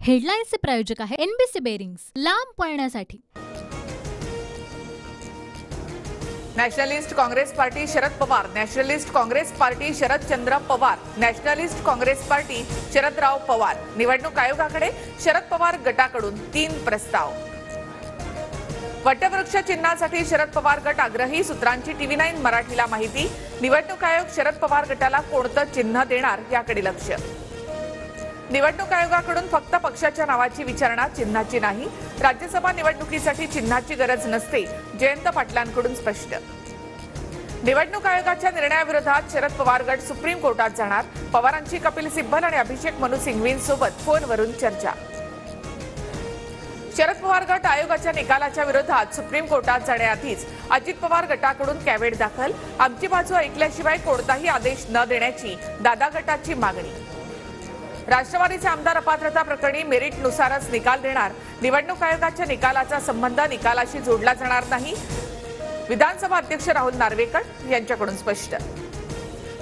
हेडलाईन्सचे प्रायोजक आहे NBC bearings, लांब पळण्यासाठी। Nationalist Congress Party Sharad Pawar, Nationalist Congress Party Sharadchandra Pawar, Nationalist Congress Party Sharadrao Pawar. निवडणूक आयोगाकडे शरद पवार गटाकडून 3 प्रस्ताव। वटवृक्ष चिन्हासाठी शरद पवार गट आग्रही, सूत्रांची TV9 मराठीला माहिती। निवडणूक आयोग शरद पवार गटाला कोणतं चिन्ह देणार याकडे लक्ष। निवडणूक आयोगाकडून फक्त पक्षाच्या नावाची विचारणा, चिन्हाची नाही। राज्यसभा निवडणुकीसाठी चिन्हाची गरज नसते, जयंत पाटलांकडून स्पष्ट। निवडणूक आयोगाच्या निर्णयाविरोधात शरद पवार गट सुप्रीम कोर्टात जाणार। पवारांची कपिल सिब्बल आणि अभिषेक मनु सिंघवींसोबत फोनवरून चर्चा। शरद पवार गट आयोगाच्या निकालाच्या विरोधात सुप्रीम कोर्टात जाण्याआधीच अजित पवार गटाकडून कॅव्हेट दाखल। आमची बाजू ऐकल्याशिवाय कोणताही आदेश न देण्याची दादा गटाची मागणी। राष्ट्रवादीचे आमदार अपात्रता प्रकरणी मेरिटनुसारच निकाल देणार। निवडणूक आयोगाच्या निकालाचा संबंध निकालाशी जोडला जाणार नाही, विधानसभा अध्यक्ष राहुल नार्वेकर यांच्याकडून स्पष्ट।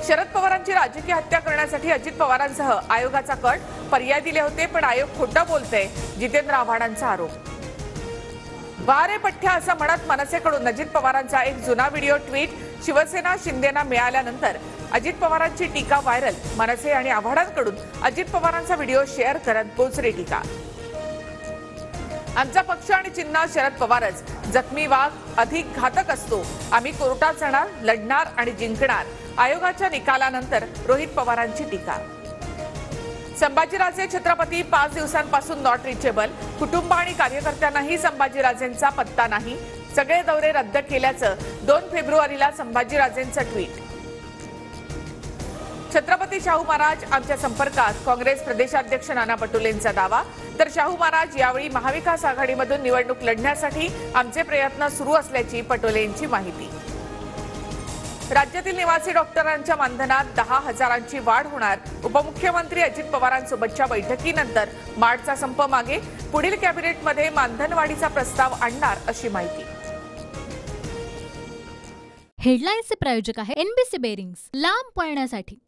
शरद पवारांची राजकीय हत्या करण्यासाठी अजित पवारांसह आयोगाचा कट, पर्याय दिले होते पण आयोग खोटं बोलतंय, जितेंद्र आव्हाडांचा आरोप। वारे पठ्ठ्या असं म्हणत मनसेकडून अजित पवारांचा एक जुना व्हिडिओ ट्विट शिवसेना शिंदेना मिळाल्यानंतर अजित पवारांची टीका व्हायरल। मनसे आणि आव्हाडांकडून अजित पवारांचा व्हिडिओ शेअर करत बोचरी टीका। आमचा पक्ष आणि चिन्ह शरद पवारच, जखमी वाघ अधिक घातक असतो, आम्ही कोर्टात जाणार, लढणार आणि जिंकणार। आयोगाच्या निकालानंतर रोहित पवारांची टीका। संभाजीराजे छत्रपती 5 दिवसांपासून नॉट रिचेबल, कुटुंब आणि कार्यकर्त्यांनाही संभाजीराजेंचा पत्ता नाही। सगळे दौरे रद्द केल्याचं 2 फेब्रुवारीला संभाजीराजेंचं ट्विट। छत्रपती शाहू महाराज आमच्या संपर्कात, काँग्रेस प्रदेशाध्यक्ष नाना पटोलेंचा दावा। तर शाहू महाराज यावेळी महाविकास आघाडीमधून निवडणूक लढण्यासाठी आमचे प्रयत्न सुरू असल्याची पटोलेंची माहिती। राज्यातील निवासी डॉक्टरांच्या मानधनात 10,000ची वाढ होणार। उपमुख्यमंत्री अजित पवारांसोबतच्या बैठकीनंतर मार्चचा संप मागे, पुढील कॅबिनेटमध्ये मानधनवाढीचा प्रस्ताव आणणार अशी माहिती। हेडलाईन्सचे प्रायोजक आहे एनबीसी बेरिंग्स, लांब पळण्यासाठी।